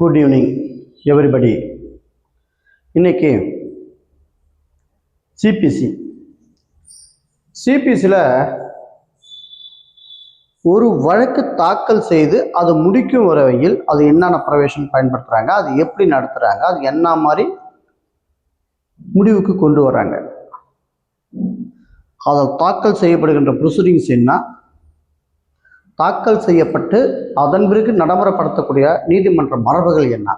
Good evening everybody. இன்னைக்கு சிபிசியில் ஒரு வழக்கு தாக்கல் செய்து அது முடிக்கும் வரையில் அது என்னென்ன ப்ரொவிஷன் பயன்படுத்துகிறாங்க, அது எப்படி நடத்துகிறாங்க, அது என்ன மாதிரி முடிவுக்கு கொண்டு வராங்க, அதில் தாக்கல் செய்யப்படுகின்ற ப்ரொசீடிங்ஸ் என்ன, தாக்கல் செய்யப்பட்டு அதன் பிறகு நடைமுறைப்படுத்தக்கூடிய நீதிமன்ற மரபுகள் என்ன,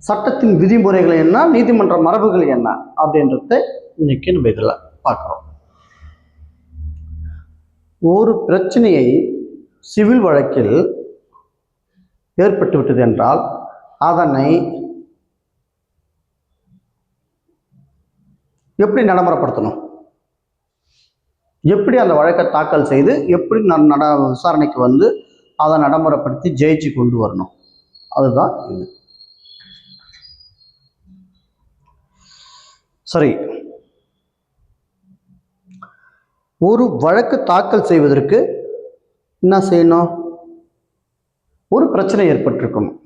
சட்டத்தின் விதிமுறைகள் என்ன, நீதிமன்ற மரபுகள் என்ன அப்படின்றத இன்னைக்கு நம்ம இதில் பார்க்குறோம். ஒரு பிரச்சனையை சிவில் வழக்கில் ஏற்பட்டுவிட்டது என்றால் அதனை எப்படி நடைமுறைப்படுத்தணும், எப்படி அந்த வழக்கை தாக்கல் செய்து எப்படி விசாரணைக்கு வந்து அதை நடைமுறைப்படுத்தி ஜெயிச்சு கொண்டு வரணும், அதுதான் இது. சரி, ஒரு வழக்கு தாக்கல் செய்வதற்கு என்ன செய்யணும்? ஒரு பிரச்சனை ஏற்பட்டிருக்கணும்.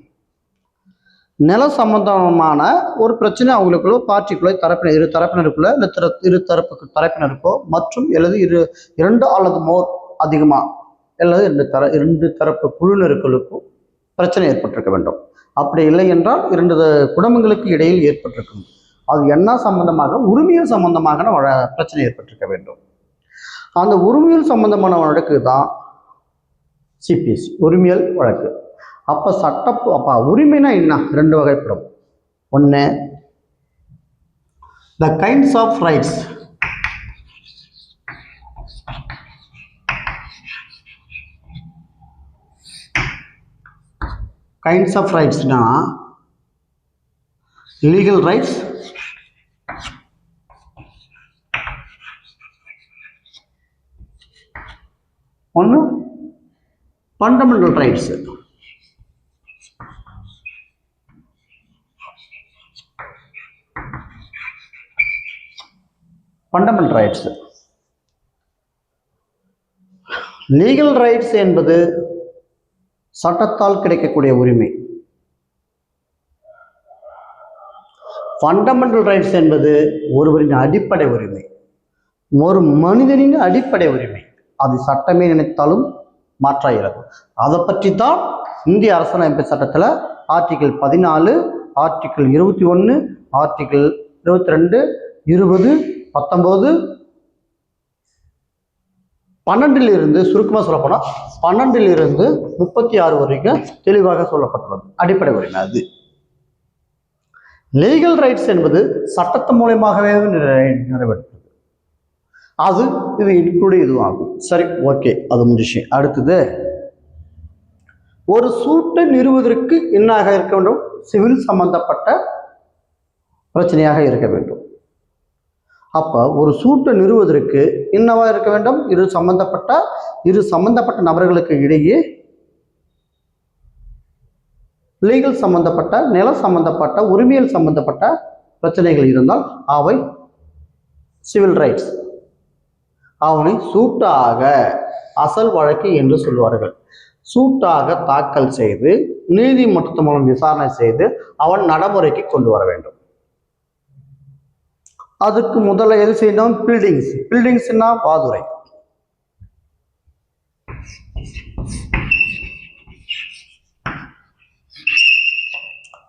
நில சம்பந்தமான ஒரு பிரச்சனை அவங்களுக்குள்ள பார்ட்டிக்குள்ள தரப்பினர் இரு தரப்பினருக்குள்ள இல்லை இரு தரப்பினருக்கோ மற்றும் இரண்டு அல்லது மோர் அதிகமாக அல்லது இரண்டு தரப்பு குழுவினர்களுக்கும் பிரச்சனை ஏற்பட்டிருக்க வேண்டும். அப்படி இல்லை என்றால் இரண்டு குடும்பங்களுக்கு இடையில் ஏற்பட்டிருக்கும். அது என்ன சம்பந்தமாக? உரிமையல் சம்பந்தமாக பிரச்சனை ஏற்பட்டிருக்க வேண்டும். அந்த உரிமையல் சம்பந்தமான வழக்கு தான் சிபிஎஸ்சி உரிமையல் வழக்கு. அப்போ உரிமைனா என்ன? ரெண்டு வகைப்படும். ஒன்று, the kinds of rights. Kinds of ரைட்ஸ்னா லீகல் ரைட்ஸ், ஒன்று fundamental rights. Fundamental rights, legal rights என்பது சட்டத்தால் கிடைக்கக்கூடிய உரிமை. ஃபண்டமெண்டல் ரைட்ஸ் என்பது ஒருவரின் அடிப்படை உரிமை, ஒரு மனிதனின் அடிப்படை உரிமை. அது சட்டமே நினைத்தாலும் மாற்றாகிறது. அதை பற்றி தான் இந்திய அரசியலமைப்பு சட்டத்தில் ஆர்டிகிள் 14, ஆர்டிகிள் 21, ஆர்டிகிள் 22, 20, 19, 12 சுருக்கமாக சொல்லப்போனால் 12 36 வரைக்கும் தெளிவாக சொல்லப்பட்டுள்ளது. அடிப்படை உரிமை அது. லீகல் ரைட்ஸ் என்பது சட்டத்தின் மூலமாகவே நிறைவேற்றுறது. அது இது இன்க்ளூடிங் இதுவும் ஆகும். சரி, ஓகே, அது முடிச்சு. அடுத்தது, ஒரு சூட்டை நிறுவுவதற்கு என்னாக இருக்க வேண்டும்? சிவில் சம்பந்தப்பட்ட பிரச்சனையாக இருக்க வேண்டும். அப்போ ஒரு சூட்டை நிறுவுவதற்கு என்னவா இருக்க வேண்டும்? இரு சம்பந்தப்பட்ட நபர்களுக்கு இடையே லீகல் சம்பந்தப்பட்ட, நில சம்பந்தப்பட்ட, உரிமையல் சம்பந்தப்பட்ட பிரச்சனைகள் இருந்தால் அவை சிவில் ரைட்ஸ். அவனை சூட்டாக, அசல் வழக்கு என்று சொல்வார்கள், சூட்டாக தாக்கல் செய்து நீதிமன்றத்தின் மூலம் விசாரணை செய்து அவன் நடைமுறைக்கு கொண்டு வர வேண்டும். அதுக்கு முதல்ல எது செய்யணும்? பில்டிங்ஸ். பில்டிங்ஸ்னா வாதுரை.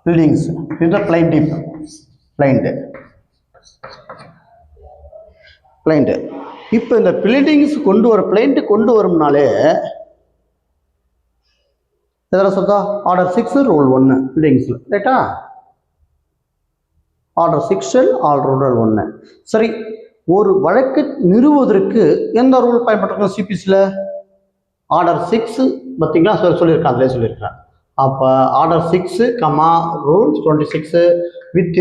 பில்டிங்ஸ் இது பிளைண்ட். இப்போ இந்த பில்டிங்ஸ் பிளைண்ட் கொண்டு வரும்னாலே எதில் சொல்றா? ஆர்டர் 6 ரூல் 1 பில்டிங்ஸில், ரைட்டா? Order 6 rule 1. சரி, ஒரு வழக்கு நிறுவுவதற்கு எந்த ரூல் பயன்படுத்தணும்? சிபிசியில் ஆர்டர் 6 பார்த்தீங்களா சொல்லியிருக்கேன், அதிலே சொல்லியிருக்கிறேன். அப்போ ஆர்டர் 6, ரூல் 26 வித்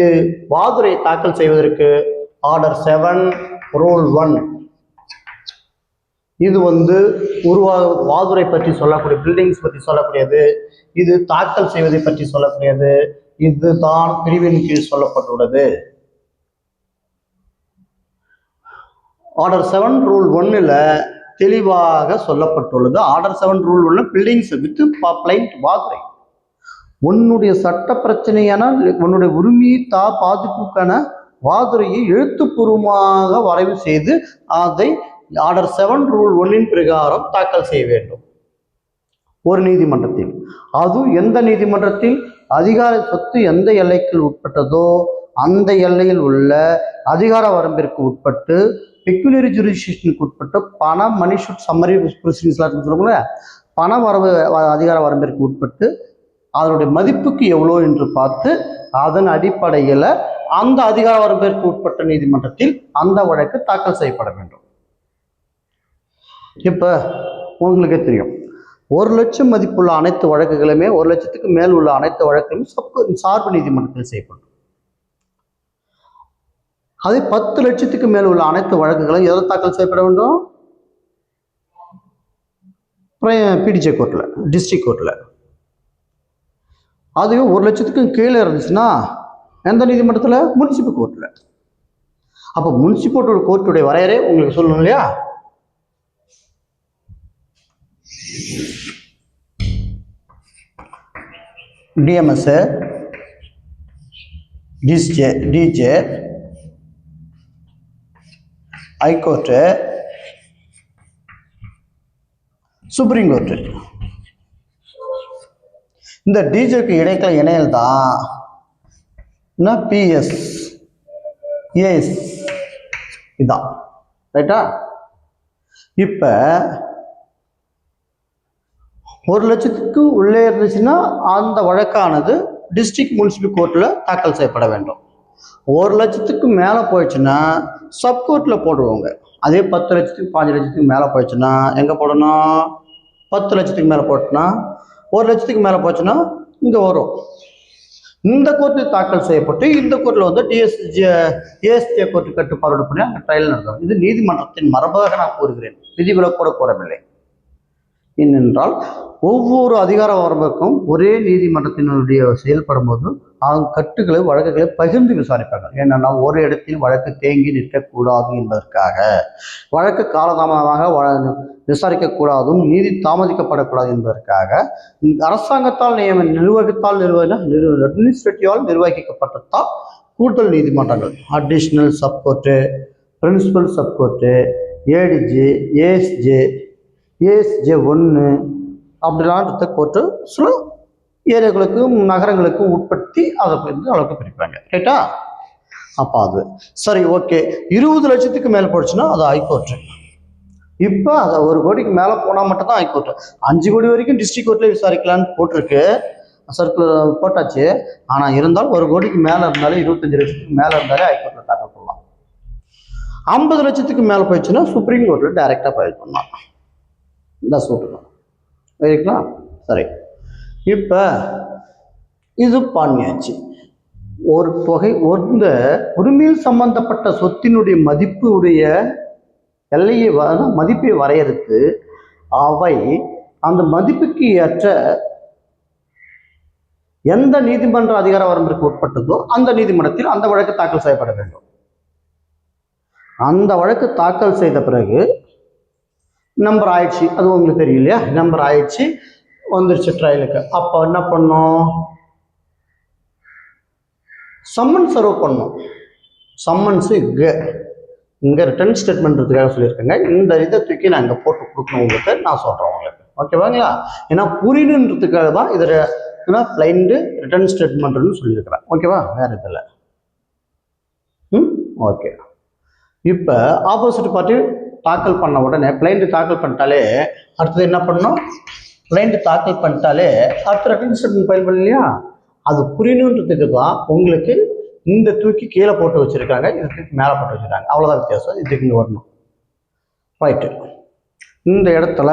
வாதுரை தாக்கல் செய்வதற்கு ஆர்டர் 7 ரூல் 1. இது வாதுரை பற்றி சொல்லக்கூடிய, பில்டிங்ஸ் பற்றி சொல்லக்கூடியது. இது தாக்கல் செய்வதை பற்றி சொல்லக்கூடியது. இதுதான் பிரிவின் கீழ் சொல்லப்பட்டுள்ளது. ஆர்டர் 7 ரூல் 1 தெளிவாக சொல்லப்பட்டுள்ளது. ஆர்டர் 7 ரூல் உள்ள பில்டிங்ஸ் வித் பிளைண்ட் வாதுரை. உன்னுடைய சட்ட பிரச்சனையான உன்னுடைய உரிமை பாதிப்புக்கான வாதுரையை எழுத்துப்பூர்வமாக வரைவு செய்து அதை ஆர்டர் 7 ரூல் 1 பிரகாரம் தாக்கல் செய்ய வேண்டும் ஒரு நீதிமன்றத்தில். அதுவும் எந்த நீதிமன்றத்தில் அதிகார சொத்து எந்த எல்லைக்குள் உட்பட்டதோ அந்த எல்லையில் உள்ள அதிகார வரம்பிற்கு உட்பட்டு பெக்குலரி ஜுரிடிக்ஷனுக்கு உட்பட்டு பண மணி ஷூட் சம்மரி ப்ரொசீடிங்ஸ்லாம் சொல்லுவாங்களே, பண வரவு அதிகார வரம்பிற்கு உட்பட்டு அதனுடைய மதிப்புக்கு எவ்வளோ என்று பார்த்து அதன் அடிப்படையில் அந்த அதிகார வரம்பிற்கு உட்பட்ட நீதிமன்றத்தில் அந்த வழக்கு தாக்கல் செய்யப்பட வேண்டும். இப்போ உங்களுக்கே தெரியும், 1 லட்சம் மதிப்புள்ள அனைத்து வழக்குகளுமே 1 லட்சத்துக்கு மேல் உள்ள அனைத்து வழக்குகளும் சார்பு நீதிமன்றத்தில் செய்யப்படும். அதே 10 லட்சத்துக்கு மேல் உள்ள அனைத்து வழக்குகளும் எதை தாக்கல் செய்யப்பட வேண்டும்? பிடிஜே கோர்ட்டில், டிஸ்ட்ரிக்ட் கோர்ட்டில். அதுவே 1 லட்சத்துக்கும் கீழே இருந்துச்சுன்னா எந்த நீதிமன்றத்தில்? முனிசிபல் கோர்ட்டில். அப்போ முனிசிபல் கோர்ட்டுடைய வரையறை உங்களுக்கு சொல்லணும் இல்லையா? DMS, DJ, high court, supreme court. இந்த டிஜேக்கு இடைக்கல இணையல் தான் பிஎஸ், ஏஎஸ், இதான் ரைட்டா. இப்போ 1 லட்சத்துக்கு உள்ளே இருந்துச்சுன்னா அந்த வழக்கானது டிஸ்ட்ரிக்ட் முனிசிபல் கோர்ட்டில் தாக்கல் செய்யப்பட வேண்டும். 1 லட்சத்துக்கு மேலே போயிடுச்சுன்னா சப்கோர்ட்டில் போடுவாங்க. அதே 10 லட்சத்துக்கு 5 லட்சத்துக்கு மேலே போயிடுச்சுன்னா எங்கே போடணும்? 10 லட்சத்துக்கு மேலே போட்டுனா 1 லட்சத்துக்கு மேலே போச்சுன்னா இங்கே வரும். இந்த கோர்ட்டில் தாக்கல் செய்யப்பட்டு இந்த கோர்ட்டில் வந்து ஏஎஸ்ஜே கோர்ட்டு கட்டுப்பாடு பண்ணி அங்கே ட்ரையல் நடக்கும். இது நீதிமன்றத்தின் மரபாக நான் கூறுகிறேன், விதிவிலக்கோடு கூறவில்லை. ஏனென்றால் ஒவ்வொரு அதிகார வரம்புக்கும் ஒரே நீதிமன்றத்தினுடைய செயல்படும் போது அவங்க கட்டுகளை வழக்குகளை பகிர்ந்து விசாரிப்பாங்க. ஏன்னா ஒரு இடத்தில் வழக்கு தேங்கி நிற்கக்கூடாது என்பதற்காக, வழக்கு காலதாமதமாக விசாரிக்கக்கூடாதும் நீதி தாமதிக்கப்படக்கூடாது என்பதற்காக அரசாங்கத்தால் நிர்வாகத்தால் அட்மினிஸ்ட்ரேட்டிவால் நிர்வகிக்கப்பட்டதால் கூடுதல் நீதிமன்றங்கள், அடிஷ்னல் சப்கோர்ட்டு, பிரின்சிபல் சப்கோர்ட்டு, ஏடிஜே, ஏஎஸ்ஜே 1 அப்படிலாம் கோர்ட்டு சில ஏரியாக்களுக்கும் நகரங்களுக்கும் உட்படுத்தி அதை அளவுக்கு பிரிப்பாங்க ரைட்டா. அப்போ அது சரி, ஓகே. 20 லட்சத்துக்கு மேலே போச்சுன்னா அது ஹைகோர்ட்டு. இப்போ அதை 1 கோடிக்கு மேலே போனால் மட்டும்தான் ஹைகோர்ட்டு. 5 கோடி வரைக்கும் டிஸ்ட்ரிக்ட் கோர்ட்டில் விசாரிக்கலான்னு போட்டிருக்கு, சர்க்குலர் போட்டாச்சு. ஆனால் இருந்தாலும் 1 கோடிக்கு மேலே இருந்தாலே 25 லட்சத்துக்கு மேலே இருந்தாலே ஹைகோர்ட்டில் தாக்கல் பண்ணலாம். 50 லட்சத்துக்கு மேலே போயிடுச்சுன்னா சுப்ரீம் கோர்ட்டில் டைரெக்டாக ஃபைல் பண்ணலாம். இந்த சூட்டுதான் சரிங்களா. சரி, இப்போ இது பண்ணியாச்சு. ஒரு தொகை இந்த உரிமையில் சம்பந்தப்பட்ட சொத்தினுடைய மதிப்புடைய எல்லையை மதிப்பை வரையறுத்து அவை அந்த மதிப்புக்கு ஏற்ற எந்த நீதிமன்ற அதிகார வரம்பிற்கு உட்பட்டதோ அந்த நீதிமன்றத்தில் அந்த வழக்கு தாக்கல் செய்யப்பட வேண்டும். அந்த வழக்கு தாக்கல் செய்த பிறகு நம்பர் ஆயிடுச்சு, அது உங்களுக்கு தெரியும் இல்லையா, நம்பர் ஆயிடுச்சு, வந்துருச்சு ட்ரையலுக்கு. அப்போ என்ன பண்ணோம்? சம்மன் சர்வ் பண்ணோம். சம்மன்ஸு இங்கே ரிட்டர்ன் ஸ்டேட்மெண்ட்றதுக்காக சொல்லியிருக்கேங்க. இந்த இதை தூக்கி நான் இங்கே போட்டு கொடுக்கணும் உங்களுக்கு, நான் சொல்கிறேன் உங்களுக்கு, ஓகேவாங்களா? ஏன்னா புரியணுன்றதுக்காக தான் இதில் பிளைண்டு ரிட்டர்ன் ஸ்டேட்மெண்ட்னு சொல்லியிருக்கிறேன், ஓகேவா? வேறு இதில் ஓகே. இப்போ ஆப்போசிட் பார்ட்டி தாக்கல் பண்ண உடனே பிளைண்ட் தாக்கல் பண்ணிட்டாலே அடுத்தது என்ன பண்ணணும்? பிளைண்ட் தாக்கல் பண்ணிட்டாலே அடுத்த ரிட்டர்ன் ஸ்டேட்மெண்ட் ஃபைல் பண்ணலையா? அது புரியணுன்றதுக்கு தான் உங்களுக்கு இந்த தூக்கி கீழே போட்டு வச்சுருக்காங்க, இது தூக்கி மேலே போட்டு வச்சுருக்காங்க, அவ்வளோதான் வித்தியாசம். இதுக்கு இங்கே வரணும் ரைட்டு. இந்த இடத்துல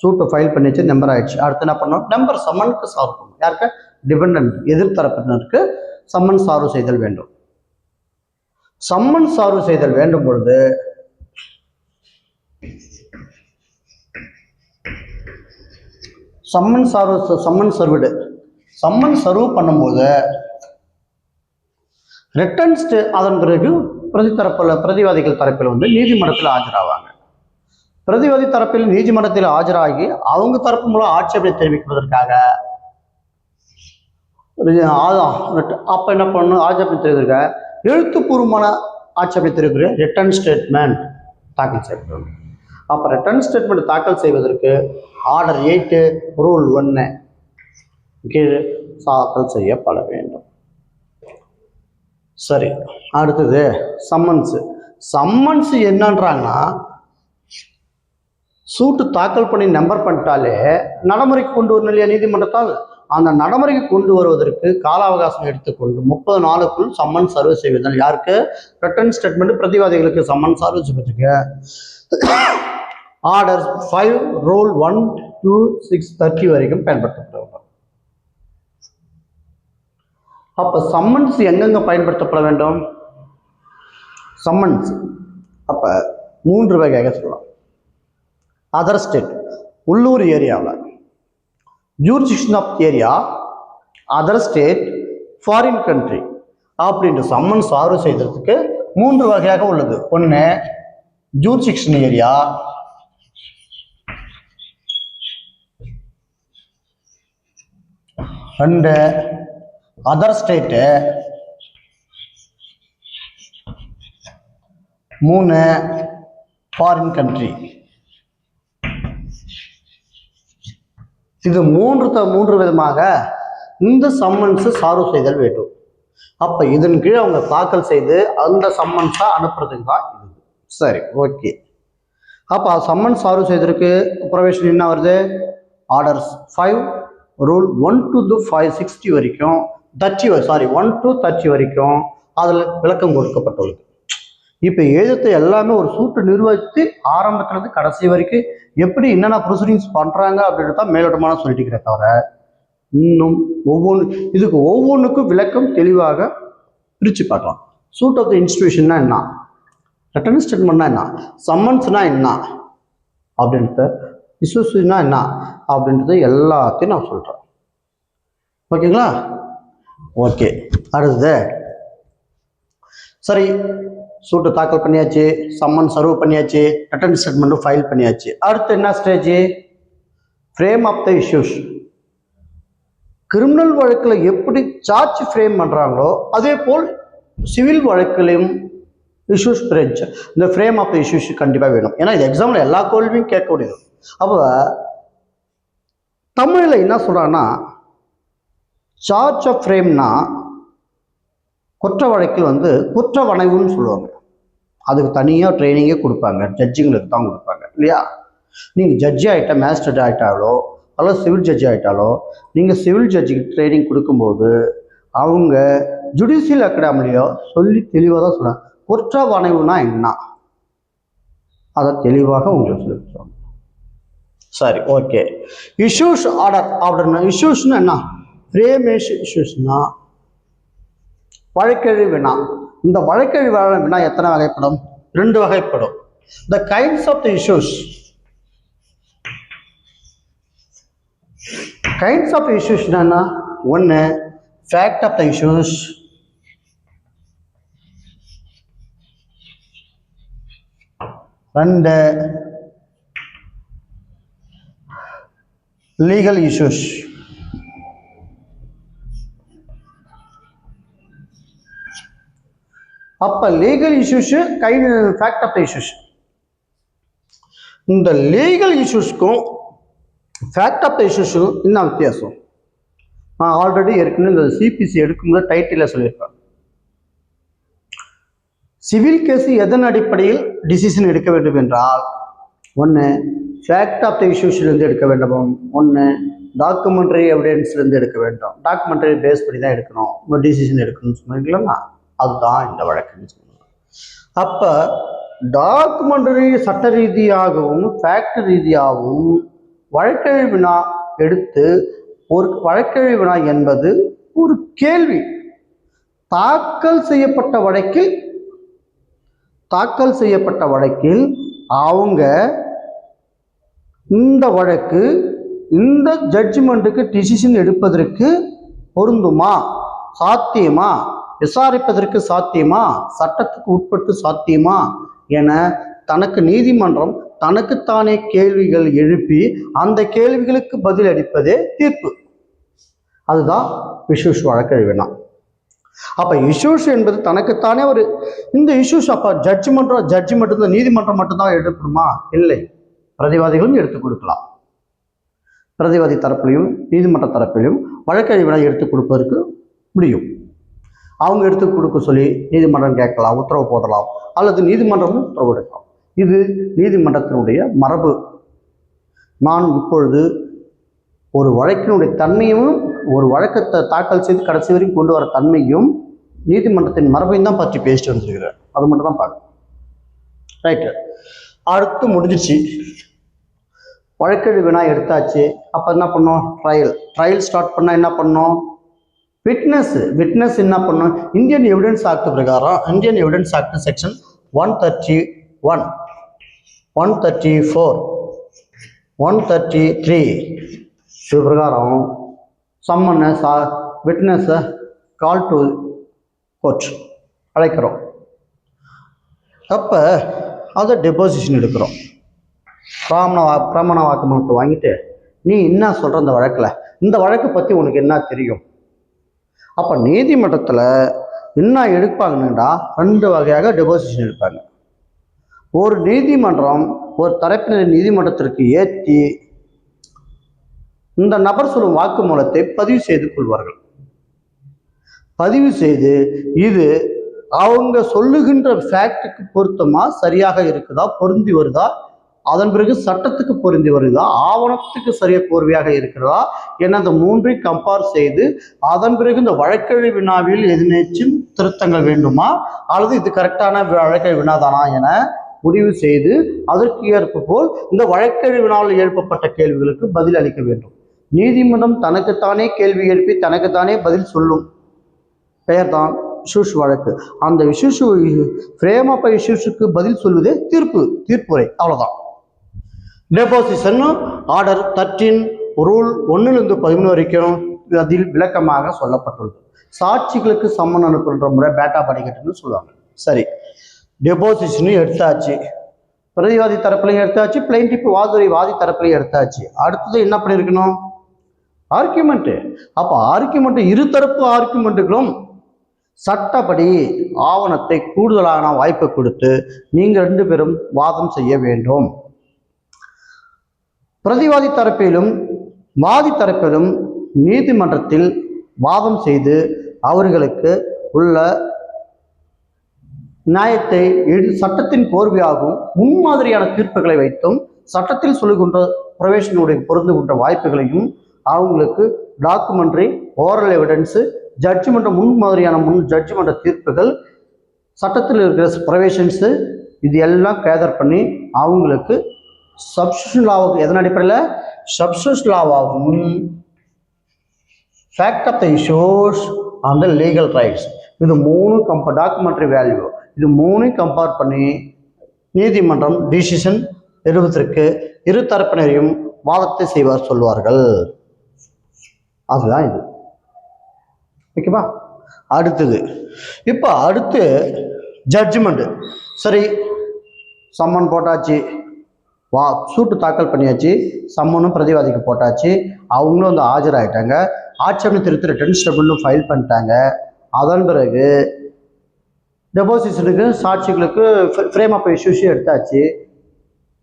சூட்டை ஃபைல் பண்ணிச்சு, நம்பர் ஆயிடுச்சு. அடுத்து என்ன பண்ணணும்? நம்பர் சம்மனுக்கு சால்வ் பண்ணணும். யாருக்கு? டிபெண்டன்ட் எதிர்த்தரப்பினருக்கு சம்மன் சால்வ் செய்தல் வேண்டும். சம்மன் சால்வ் செய்தல் வேண்டும் பொழுது சம்மன் சர்வ் பண்ணும்போது ரிட்டர்ன் அதன் பிறகு பிரதிவாதிகள் தரப்பில் வந்து நீதிமன்றத்தில் ஆஜராவாங்க. பிரதிவாதி தரப்பில் நீதிமன்றத்தில் ஆஜராகி அவங்க தரப்பு மூலம் ஆட்சேபனை தெரிவிப்பதற்காக அப்ப என்ன பண்ணணும், ஆட்சேபனை தெரிவிக்க எழுத்துப்பூர்வமான ஆட்சேபனை தெரிவிக்கிற ரிட்டன் ஸ்டேட்மெண்ட் தாக்கல் செய்யப்படும். அப்ப ரிட்டன் ஸ்டேட்மெண்ட் தாக்கல் செய்வதற்கு ஆர்டர் 8 ரூல் 1 கீழ் தாக்கல் செய்யப்பட வேண்டும். சரி, அடுத்தது சம்மன்ஸ். சம்மன்ஸ் என்னன்றாங்கன்னா, சூட்டு தாக்கல் பண்ணி நம்பர் பண்ணிட்டாலே நடைமுறைக்கு கொண்டு வரணும் இல்லையா நீதிமன்றத்தால். அந்த நடைமுறைக்கு கொண்டு வருவதற்கு கால அவகாசம் எடுத்துக்கொண்டு 30 நாளுக்குள் சம்மன் சர்வ் செய்வதல். யாருக்கு? ரிட்டன் ஸ்டேட்மெண்ட் பிரதிவாதிகளுக்கு சம்மன் சர்வ் செய்வதற்கு ஆர்டர் 5 ரூல் 1 to 630 வரைக்கும் பயன்படுத்தப்படுவாங்க. அப்ப சம்மன்ஸ் எங்கெங்க பயன்படுத்தப்பட வேண்டும்? சம்மன்ஸ் அப்ப 3 வகையாக சொல்லலாம். அதர் ஸ்டேட், உள்ளூர் ஏரியாவில், jurisdiction of area, other state, foreign country அப்படின்ற சம்மன்ஸ் சார்வ் செய்ததுக்கு 3 வகையாக உள்ளது. 1 jurisdiction area, 2 other state, 3 foreign country. இது 3 விதமாக இந்த சம்மன்ஸ் சார்வ் செய்தல் வேண்டும். அப்ப இதன் கீழ் அவங்க தாக்கல் செய்து அந்த சம்மன்ஸா அனுப்புறதுக்கு தான் இது. சரி, ஓகே. அப்ப சம்மன்ஸ் சார்வ் செய்ததற்கு ப்ரொவிஷன் என்ன வருது? ஆர்டர்ஸ் 5 ரூல் 1 to 560 வரைக்கும் 1 to 30 வரைக்கும் அதில் விளக்கம் கொடுக்கப்பட்டுள்ளது. இப்போ எழுத்தை எல்லாமே ஒரு சூட்டு நிர்வகித்து ஆரம்பத்துலேருந்து கடைசி வரைக்கும் எப்படி என்னென்ன ப்ரொசீடிங்ஸ் பண்ணுறாங்க அப்படின்றது தான் மேலோட்டமான சொல்லிட்டு இருக்கிற தவிர இன்னும் ஒவ்வொன்றுக்கும் விளக்கம் தெளிவாக பிரித்து பார்க்கலாம். சூட் ஆஃப் த இன்ஸ்டிடியூஷன்னா என்ன, ரிட்டன் ஸ்டேட்மெண்ட்னா என்ன, சம்மன்ஸ்னா என்ன அப்படின்றது, இஷ்யூஸ்னா என்ன அப்படின்றது எல்லாத்தையும் நான் சொல்கிறேன். ஓகேங்களா? ஓகே. அடுத்தது சரி, சூட்டு தாக்கல் பண்ணியாச்சு, சம்மன் சர்வ் பண்ணியாச்சு, ரிட்டன் ஸ்டேட்மெண்ட்டும் ஃபைல் பண்ணியாச்சு. அடுத்து என்ன stage? Frame of the issues. Criminal வழக்கில் எப்படி சார்ஜ் ஃப்ரேம் பண்ணுறாங்களோ அதே போல் சிவில் வழக்கிலையும் இஷ்யூஸ் பிரெஞ்ச் இந்த ஃப்ரேம் ஆஃப் த இஷ்யூஸ் கண்டிப்பாக வேணும். ஏன்னா இது எக்ஸாம்பிள் எல்லா கேள்வியும் கேட்க முடியும். அப்போ தமிழில் என்ன சொல்கிறாங்கன்னா, சார்ஜ் ஆஃப் ஃப்ரேம்னா குற்ற வழக்கில் குற்ற வணைவுன்னு சொல்லுவாங்க. அதுக்கு தனியாக ட்ரைனிங்கே கொடுப்பாங்க, ஜட்ஜிங்களுக்கு தான் கொடுப்பாங்க இல்லையா? நீங்கள் ஜட்ஜி ஆகிட்டா, மேஜிஸ்ட்ரேட் ஆகிட்டாலோ அல்லது சிவில் ஜட்ஜி ஆகிட்டாலோ நீங்கள் சிவில் ஜட்ஜுக்கு ட்ரைனிங் கொடுக்கும்போது அவங்க ஜுடிஷியல் அகாடமிலையோ சொல்லி தெளிவாக தான் சொல்கிறாங்க, குற்ற வணைவுனா என்ன அதை தெளிவாக உங்களுக்கு சொல்லிடுவாங்க. சரி, ஓகே. இஷ்யூஸ் ஆர்டர் அப்படின்னா, இஷ்யூஸ்னா என்ன? ஃப்ரேமேஷ் இஷ்யூஸ்னா வழக்கெழு வினா. இந்த வழக்கெழு வினா எத்தனை வகைப்படும்? 2 வகைப்படும். The kinds of the issues. Kinds of issues என்னன்னா, 1 fact of the issues, 2 legal issues. அப்ப legal issues, fact of the issues. இந்த லீகல் இஷ்யூஸ்க்கும் ஃபேக்ட் ஆஃப் த இஷ்யூஸுக்கும் என்ன வித்தியாசம்? நான் ஆல்ரெடி ஏற்கனவே இந்த சிபிசி எடுக்கும்போது டைட்டில் சொல்லியிருப்பேன். சிவில் கேஸ் எதன் அடிப்படையில் டிசிஷன் எடுக்க வேண்டும் என்றால், 1 ஃபேக்ட் ஆஃப் த இஷ்யூஸ்லேருந்து எடுக்க வேண்டும், 1 டாக்குமெண்ட்ரி எவிடன்ஸ்லேருந்து எடுக்க வேண்டும். டாக்குமெண்ட்ரி பேஸ் பண்ணி தான் எடுக்கணும், டிசிஷன் எடுக்கணும்னு சொன்னீங்களா? அதுதான் இந்த வழக்குன்னு சொல்லுவாங்க. அப்ப டாக்குமெண்டரி சட்ட ரீதியாகவும் ஃபேக்ட் ரீதியாகவும் வழக்கெழு வினா எடுத்து, ஒரு வழக்கெழு வினா என்பது ஒரு கேள்வி தாக்கல் செய்யப்பட்ட வழக்கில் அவங்க இந்த வழக்கு இந்த ஜட்ஜ்மெண்ட்டுக்கு டிசிஷன் எடுப்பதற்கு பொருந்துமா, சாத்தியமா, விசாரிப்பதற்கு சாத்தியமா, சட்டத்துக்கு உட்பட்டு சாத்தியமா என தனக்கு நீதிமன்றம் தனக்குத்தானே கேள்விகள் எழுப்பி அந்த கேள்விகளுக்கு பதில் அளிப்பதே தீர்ப்பு. அதுதான் இஷ்யூஸ் வழக்கறிவு வினா. அப்ப இஷ்யூஸ் என்பது தனக்குத்தானே ஒரு இந்த இஷ்யூஸ் அப்ப ஜட்ஜி மட்டும்தான் நீதிமன்றம் மட்டும்தான் எடுக்கணுமா? இல்லை, பிரதிவாதிகளும் எடுத்துக் கொடுக்கலாம். பிரதிவாதி தரப்பிலையும் நீதிமன்ற தரப்பிலையும் வழக்கறிவு வினா எடுத்துக் கொடுப்பதற்கு முடியும். அவங்க எடுத்து கொடுக்க சொல்லி நீதிமன்றம் கேட்கலாம், உத்தரவு போடலாம், அல்லது நீதிமன்றமும் உத்தரவு எடுக்கலாம். இது நீதிமன்றத்தினுடைய மரபு. நான் இப்பொழுது ஒரு வழக்கினுடைய தன்மையும் ஒரு வழக்கத்தை தாக்கல் செய்து கடைசி வரைக்கும் கொண்டு வர தன்மையும் நீதிமன்றத்தின் மரபையும் தான் பற்றி பேசிட்டு வந்துருக்கிறேன். அது மட்டும் தான் பார்க்கணும். ரைட்டு, அடுத்து முடிஞ்சிச்சு. வழக்கறிவு வினா எடுத்தாச்சு. அப்போ என்ன பண்ணோம்? ட்ரையல் ஸ்டார்ட் பண்ணால் என்ன பண்ணோம்? விட்னஸ் என்ன பண்ணோம்? இந்தியன் எவிடன்ஸ் ஆக்ட் பிரகாரம், இந்தியன் எவிடன்ஸ் ஆக்ட் செக்ஷன் 131, 134, 133 இது பிரகாரம் விட்னஸை கால் டு கோர்ட் அழைக்கிறோம். அப்போ அதை டெபோசிஷன் எடுக்கிறோம். பிரமாண வாக்குமூலத்தை வாங்கிட்டு நீ என்ன சொல்கிற இந்த வழக்கு பற்றி உனக்கு என்ன தெரியும்? அப்போ நீதிமன்றத்தில் என்ன எடுப்பாங்கன்னுடா 2 வகையாக டெபோசிஷன் எடுப்பாங்க. ஒரு நீதிமன்றம் ஒரு தரப்பினர் நீதிமன்றத்திற்கு ஏற்றி இந்த நபர் சொல்லும் வாக்குமூலத்தை பதிவு செய்து கொள்வார்கள். பதிவு செய்து இது அவங்க சொல்லுகின்ற ஃபேக்டுக்கு பொருத்தமா, சரியாக இருக்குதா, பொருந்தி வருதா, அதன் பிறகு சட்டத்துக்கு பொருந்தி வருதா, ஆவணத்துக்கு சரியாக கோர்வையாக இருக்கிறதா என அந்த 3ஐயும் கம்பேர் செய்து அதன் பிறகு இந்த வழக்கறிவு வினாவில் எதுனேச்சும் திருத்தங்கள் வேண்டுமா அல்லது இது கரெக்டான வழக்கறிவு வினாதானா என முடிவு செய்து அதற்கு ஏற்ப போல் இந்த வழக்கறிவு வினாவில் எழுப்பப்பட்ட கேள்விகளுக்கு பதில் அளிக்க வேண்டும். நீதிமன்றம் தனக்குத்தானே கேள்வி எழுப்பி தனக்குத்தானே பதில் சொல்லும் பெயர்தான் இஷ்யூஸ் வழக்கு. அந்த இஷ்யூஸ் ஃப்ரேம் ஆஃப் இஷ்யூஸுக்கு பதில் சொல்வதே தீர்ப்புரை. அவ்வளோதான். டெபோசிஷன் ஆர்டர் 13 ரூல் 1-11 வரைக்கும் அதில் விளக்கமாக சொல்லப்பட்டுள்ளது. சாட்சிகளுக்கு சம்மன் அனுப்புகின்ற முறை பேட்டா படிக்கட்டுன்னு சொல்லுவாங்க. சரி, டெபோசிஷனும் எடுத்தாச்சு, பிரதிவாதி தரப்புலையும் எடுத்தாச்சு, பிளைன்டிஃப் வாதி தரப்புலையும் எடுத்தாச்சு. அடுத்தது என்ன பண்ணியிருக்கணும்? ஆர்கியூமெண்ட்டு. அப்போ ஆர்கியூமெண்ட் இருதரப்பு ஆர்கியூமெண்ட்டுகளும் சட்டப்படி ஆவணத்தை கூடுதலான வாய்ப்பை கொடுத்து நீங்கள் 2 பேரும் வாதம் செய்ய வேண்டும். பிரதிவாதி தரப்பிலும் வாதி தரப்பிலும் நீதிமன்றத்தில் வாதம் செய்து அவர்களுக்கு உள்ள நியாயத்தை சட்டத்தின் கோர்வையாகவும் முன்மாதிரியான தீர்ப்புகளை வைத்தும் சட்டத்தில் சொல்லுகின்ற ப்ரொவிஷனுடைய பொருந்துகின்ற வாய்ப்புகளையும் அவங்களுக்கு டாக்குமெண்ட்ரி, ஓரல் எவிடன்ஸு, ஜட்ஜ்மெண்ட் முன்மாதிரியான ஜட்ஜ்மெண்ட் தீர்ப்புகள், சட்டத்தில் இருக்கிற ப்ரொவிஷன்ஸு இது எல்லாம் கேதர் பண்ணி அவங்களுக்கு சப்ஸ்டியூஷன் லாவுக்கு எதன் அடிப்படையில் சப்ஸ்டியூஷன் லாவாகவும் fact of the issues and legal rights இது 3 டாக்குமெண்ட்ரி வேல்யூ இது 3 கம்பேர் பண்ணி நீதிமன்றம் டிசிஷன் எடுப்பதற்கு இரு தரப்பினரையும் வாதத்தை சொல்வார்கள். அதுதான் இது. ஓகேவா? அடுத்து ஜட்ஜ்மெண்ட். சரி, சம்மன் போட்டாச்சு, சூட்டு தாக்கல் பண்ணியாச்சு, சம்மனும் பிரதிவாதிக்கு போட்டாச்சு, அவங்களும் வந்து ஆஜராகிட்டாங்க, ஆட்சேபனை திருத்த ரிட்டன் ஸ்டேட்மெண்ட்டும் ஃபைல் பண்ணிட்டாங்க. அதன் பிறகு டெபோசிஷனுக்கு சாட்சிகளுக்கு ஃப்ரேம் ஆஃப் இஷ்யூஸும் எடுத்தாச்சு,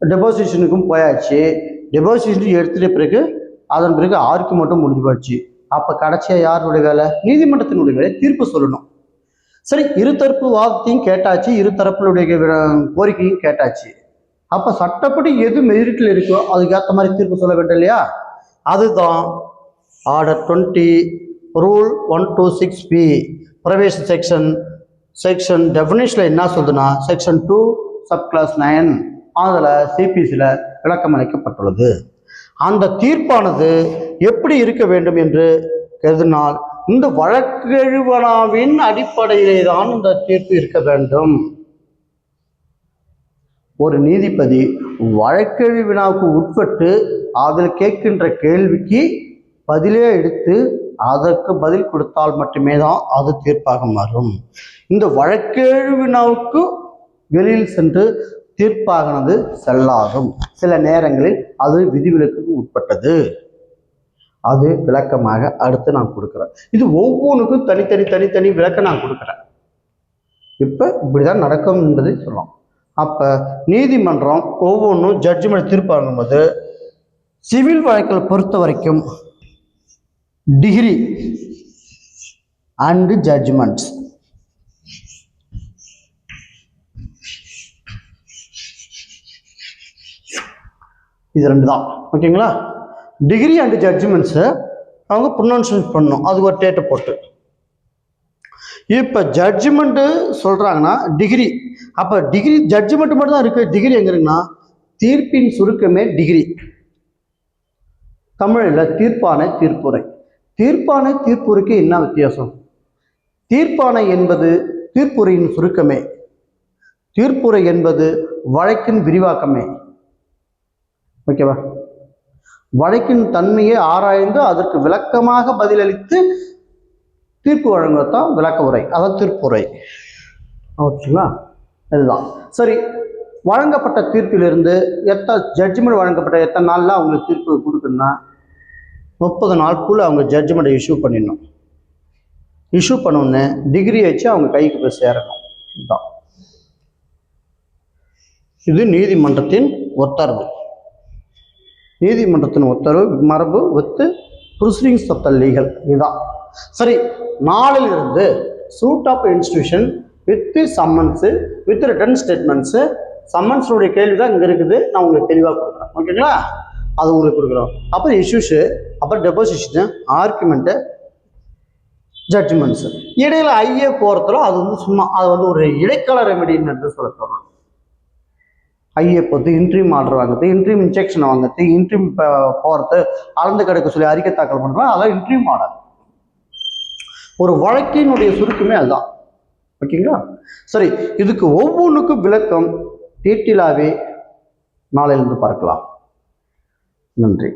டெபோசிஷனுக்கும் போயாச்சு. டெபோசிஷன் எடுத்துட்ட பிறகு அதன் பிறகு ஆர்கியூமெண்ட்டும் முடிஞ்சு போயிடுச்சு. அப்போ கடைசியாக யாருடைய வேலை? நீதிமன்றத்தினுடைய வேலை தீர்ப்பு சொல்லணும். சரி, இருதரப்பு வாதத்தையும் கேட்டாச்சு, இருதரப்புடைய கோரிக்கையும் கேட்டாச்சு. அப்போ சட்டப்படி எது மெரிட்டில் இருக்கோ அதுக்கேற்ற மாதிரி தீர்ப்பு சொல்ல வேண்டும் இல்லையா? அதுதான் order 20 rule 126B provision section டெஃபினேஷனில் என்ன சொல்லுதுன்னா செக்ஷன் 2 சப்கிளாஸ் 9 அதில் சிபிசியில் விளக்கம் அளிக்கப்பட்டுள்ளது. அந்த தீர்ப்பானது எப்படி இருக்க வேண்டும் என்று கருதினால் இந்த வழக்கெழுவனாவின் அடிப்படையிலே தான் இந்த தீர்ப்பு இருக்க வேண்டும். ஒரு நீதிபதி வழக்கெழு வினாவுக்கு உட்பட்டு அதில் கேட்கின்ற கேள்விக்கு பதிலே எடுத்து அதற்கு பதில் கொடுத்தால் மட்டுமே தான் அது தீர்ப்பாக மாறும். இந்த வழக்கெழு வினாவுக்கு வெளியில் சென்று தீர்ப்பாகனது செல்லாகும். சில நேரங்களில் அது விதிவிலக்குக்கு உட்பட்டது. அது விளக்கமாக அடுத்து நான் கொடுக்குறேன். இது ஒவ்வொன்றுக்கும் தனித்தனி விளக்கம் நான் கொடுக்குறேன். இப்போ இப்படிதான் நடக்கும் என்பதை சொல்லலாம். அப்போ நீதிமன்றம் ஒவ்வொன்றும் ஜட்ஜ்மெண்ட் தீர்ப்பு வழங்கும்போது சிவில் வழக்கில் பொறுத்த வரைக்கும் டிகிரி அண்டு ஜட்ஜ்மெண்ட்ஸ் இது ரெண்டு தான். ஓகேங்களா? டிகிரி அண்ட் ஜட்ஜ்மெண்ட்ஸை அவங்க ப்ரொனவுன்சியேட் பண்ணணும். அது ஒரு டேட்டை போட்டு. இப்போ ஜட்ஜ்மெண்ட்டு சொல்கிறாங்கன்னா டிகிரி. அப்போ டிகிரி ஜட்ஜ்மெண்ட் மட்டும் தான் இருக்குது. டிகிரி எங்கே இருக்குன்னா தீர்ப்பின் சுருக்கமே டிகிரி. தமிழில் தீர்ப்பானை தீர்ப்புரை. தீர்ப்பானை தீர்ப்புரைக்கு என்ன வித்தியாசம்? தீர்ப்பானை என்பது தீர்ப்புரையின் சுருக்கமே. தீர்ப்புரை என்பது வழக்கின் விரிவாக்கமே. ஓகேவா? வழக்கின் தன்மையை ஆராய்ந்து அதற்கு விளக்கமாக பதிலளித்து தீர்ப்பு வழங்குவதுதான் விளக்க உரை, அதான் தீர்ப்புரை. ஓகேங்களா? இதுதான் சரி. வழங்கப்பட்ட தீர்ப்பிலிருந்து ஜட்ஜ்மெண்ட் வழங்கப்பட்ட எத்தனை நாளில் அவங்களுக்கு தீர்ப்பு கொடுக்கணும்னா 30 நாளுக்குள்ள அவங்க ஜட்ஜ்மெண்ட்டை இஷ்யூ பண்ணிடணும். இஷ்யூ பண்ணோன்னு டிகிரி வச்சு அவங்க கைக்கு போய் சேரணும். இதுதான் இது நீதிமன்றத்தின் உத்தரவு. நீதிமன்றத்தின் உத்தரவு மரபு with proceedings of the legal. இதுதான் சரி. நாளிலிருந்து suit of institution with summons with return statements. சம்மன்ஸுடைய கேள்வி தான் இங்கே இருக்குது. நான் உங்களுக்கு தெளிவாக கொடுக்குறேன். ஓகேங்களா? அது உங்களுக்கு கொடுக்குறோம். அப்புறம் இஷ்யூஸு, அப்புறம் டெபோசிஷனு, ஆர்குமெண்ட்டு, ஜட்ஜ்மெண்ட்ஸு. இடையில ஐஏ போகிறதுல அது சும்மா அது ஒரு இடைக்கால ரெமெடின்னு சொல்ல போகிறோம். ஐஏ பொறுத்து இன்ட்ரீம் ஆர்டர் வாங்குறது, இன்ட்ரீம் இன்ஜெக்ஷன் வாங்குறது, இன்ட்ரீம் போகிறது, அளந்து கிடைக்க சொல்லி அறிக்கை தாக்கல் பண்ணுறோம். அதான் இன்ட்ரீம் ஆர்டர். ஒரு வழக்கினுடைய சுருக்கமே அதுதான். ஓகேங்களா? சரி. இதுக்கு ஒவ்வொன்றுக்கும் விளக்கம் டீட்டெயிலாகவே நாளையிலிருந்து பார்க்கலாம். நன்றி.